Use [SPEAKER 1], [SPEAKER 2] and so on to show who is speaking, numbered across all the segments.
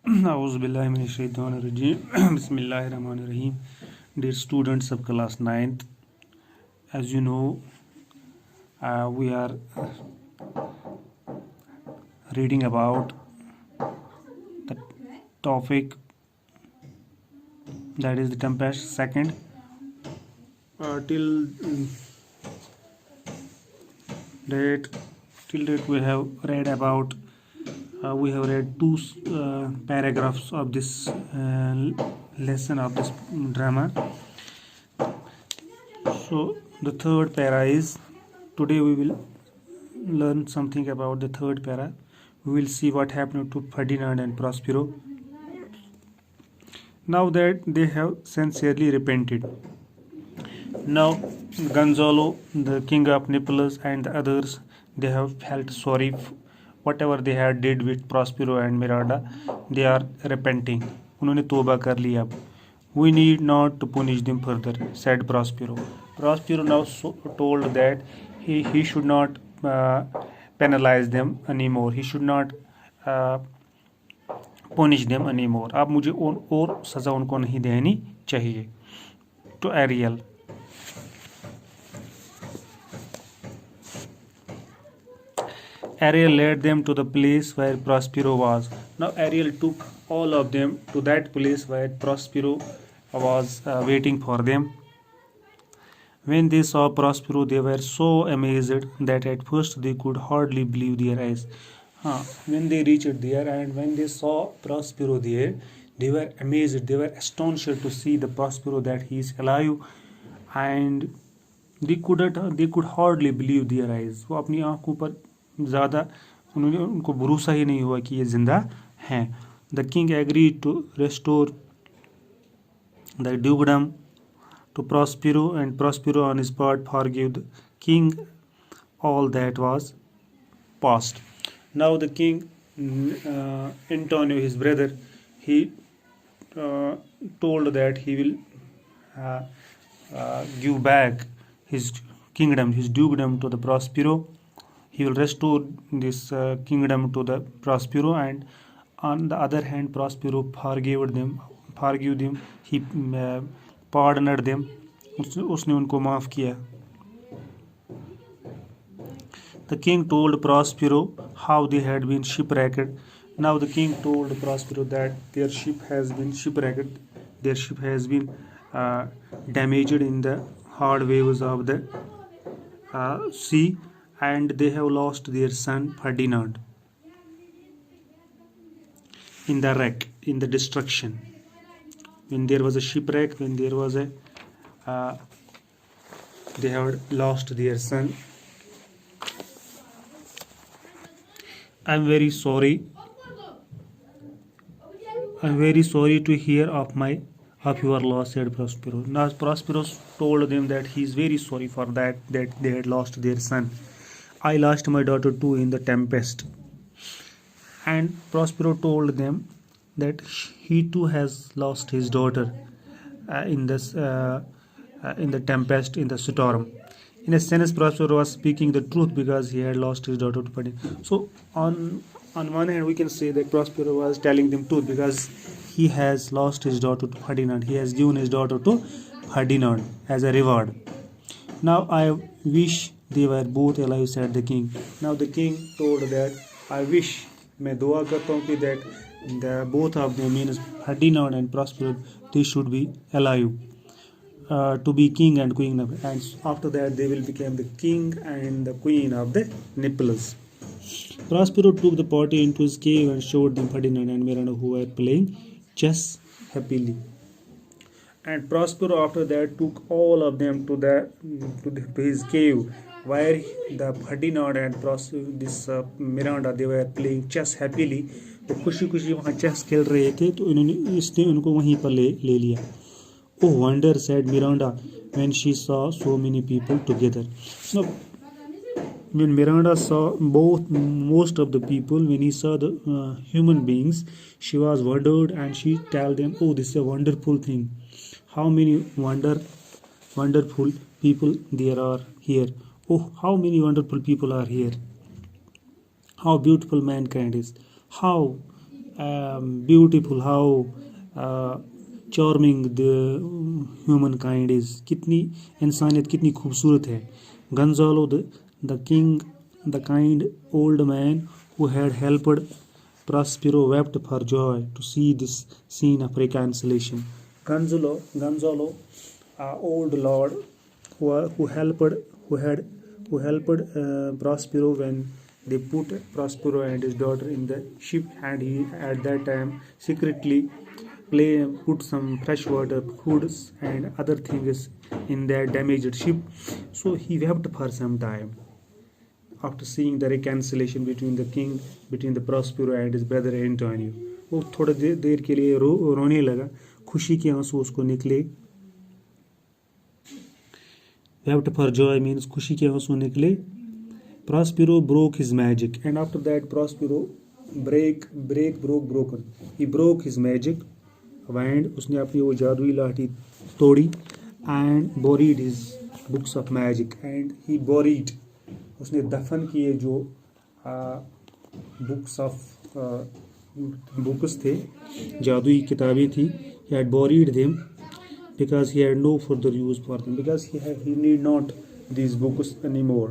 [SPEAKER 1] Auzubillahiminash-shaytanir-rajeem. Bismillahir-rahmanir-rahim. Dear students of class 9th, as you know, we are reading about the topic that is the Tempest second. Till date we have read about two paragraphs of this lesson of this drama. So the third para is, today we will learn something about the third para. We will see what happened to Ferdinand and Prospero now that they have sincerely repented. Now Gonzalo, the king of Naples, and the others, they have felt sorry whatever they had did with Prospero and Miranda. They are repenting. उन्होंने तौबा कर लिया अब. We need not to punish them further, said Prospero. Prospero now told that he should not penalize them anymore. He should not punish them anymore. अब मुझे और सज़ा उनको नहीं देनी चाहिए. To Ariel. Ariel led them to the place where Prospero was. Now Ariel took all of them to that place where Prospero was waiting for them. When they saw Prospero, they were so amazed that at first they could hardly believe their eyes. When they reached there and when they saw Prospero there, they were amazed, they were astonished to see the Prospero that he is alive, and they could hardly believe their eyes. वो अपनी आँखों पर ज़्यादा उनको भरोसा ही नहीं हुआ कि ये जिंदा हैं. The king agreed to restore the dukedom to Prospero, and Prospero on his part forgave the king all that was past. Now the king, Antonio, his brother, he told that he will give back his kingdom, his dukedom to the Prospero. He will restore this kingdom to the Prospero, and on the other hand, Prospero forgave them. He pardoned them. उसने उनको माफ किया. The king told Prospero how they had been shipwrecked. Now the king told Prospero that their ship has been shipwrecked. Their ship has been damaged in the hard waves of the sea, and they have lost their son Ferdinand in the wreck, in the destruction. When there was a shipwreck, when there was a they have lost their son. I'm very sorry to hear of your loss, said Prospero. Now Prospero told them that he is very sorry for that they had lost their son. I lost my daughter too in the tempest. And Prospero told them that he too has lost his daughter in the tempest, in the storm. In a sense, Prospero was speaking the truth because he had lost his daughter to Ferdinand. So on one hand, we can say that Prospero was telling them truth because he has lost his daughter to Ferdinand. He has given his daughter to Ferdinand as a reward. Now I wish they were both alive, said the king. Now the king told that I wish, मैं दुआ करता हूँ कि that the both of them, means Ferdinand and Prospero, they should be alive to be king and queen of, and after that they will become the king and the queen of the Naples. Prospero took the party into his cave and showed them Ferdinand and Miranda, who were playing chess happily. And Prospero after that took all of them to his cave, where the Ferdinand and Miranda, they were playing chess happily. वो खुशी खुशी वहाँ chess खेल रहे थे, तो इसने उनको वहीं पर ले लिया. Oh wonder, said Miranda when she saw so many people together. Now when Miranda saw most of the people, when he saw the human beings, she was wondered, and she told them, oh, this is a wonderful thing. How many wonderful people there are here. Oh, how many wonderful people are here. How beautiful mankind is. How beautiful how charming the human kind is. कितनी इंसानियत कितनी खूबसूरत है. Gonzalo the king, the kind old man who had helped Prospero wept for joy to see this scene of reconciliation. Gonzalo, old lord who helped Prospero when they put Prospero and his daughter in the ship, and he at that time secretly put some fresh water, foods and other things in that damaged ship. So he wept for some time after seeing the reconciliation between the king, between the Prospero and his brother Antonio. वो थोड़ा देर के लिए रोने लगा, खुशी के आंसू उसको निकले. Wept for joy means खुशी के आंसू निकले. Prospero broke his magic, and after that Prospero broken. He broke his magic, and उसने अपनी वो जादुई लाठी तोड़ी, and buried his books of magic, and he buried, उसने दफन किए जो बुक्स थे, जादुई किताबें थी. He had buried them because he had no further use for them, because he need not these books anymore.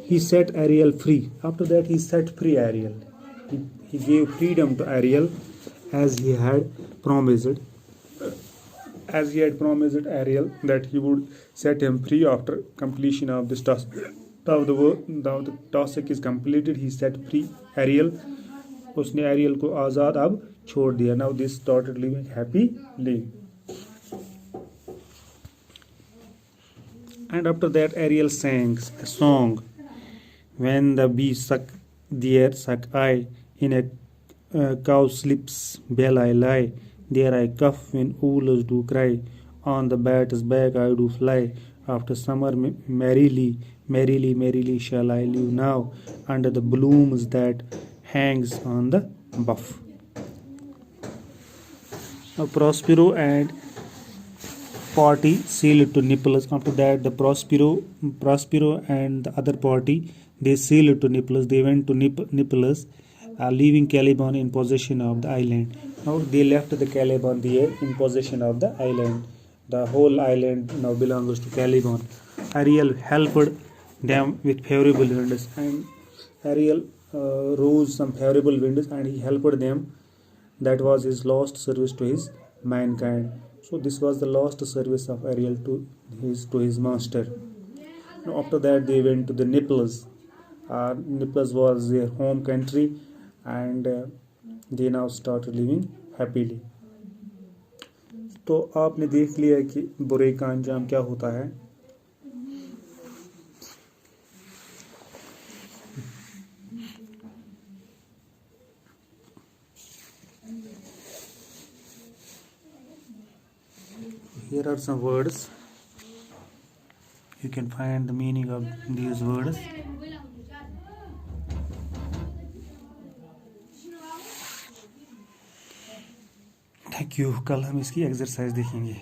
[SPEAKER 1] He set Ariel free. After that he set free Ariel. He gave freedom to Ariel as he had promised. As he had promised Ariel that he would set him free after completion of this task. Now the task is completed. He set free Ariel. उसने Ariel को आज़ाद अब छोड़ दिया. Now they started living happily. And after that Ariel sang a song. When the bee suck, there suck I. In a cowslip's bell I lie. There I cough when owls do cry. On the bat's back I do fly. After summer merrily shall I live now, under the blooms that hangs on the buff. Now Prospero and party sailed to Naples. After that the Prospero and the other party, they sailed to Naples. They went to Naples, leaving Caliban in possession of the island. Now they left the Caliban there in possession of the island. The whole island now belongs to Caliban. Ariel helped them with favorable winds, and Ariel rose some favorable winds, and he helped them. That was his last service to his mankind. So this was the last service of Ariel to his master. Now after that they went to the Naples. Naples was their home country, and they now started living happily. तो आपने देख लिया कि बुरे का अंजाम क्या होता है. Here are some words. You can find the meaning of these words. Thank you. कल हम इसकी एक्सरसाइज देखेंगे.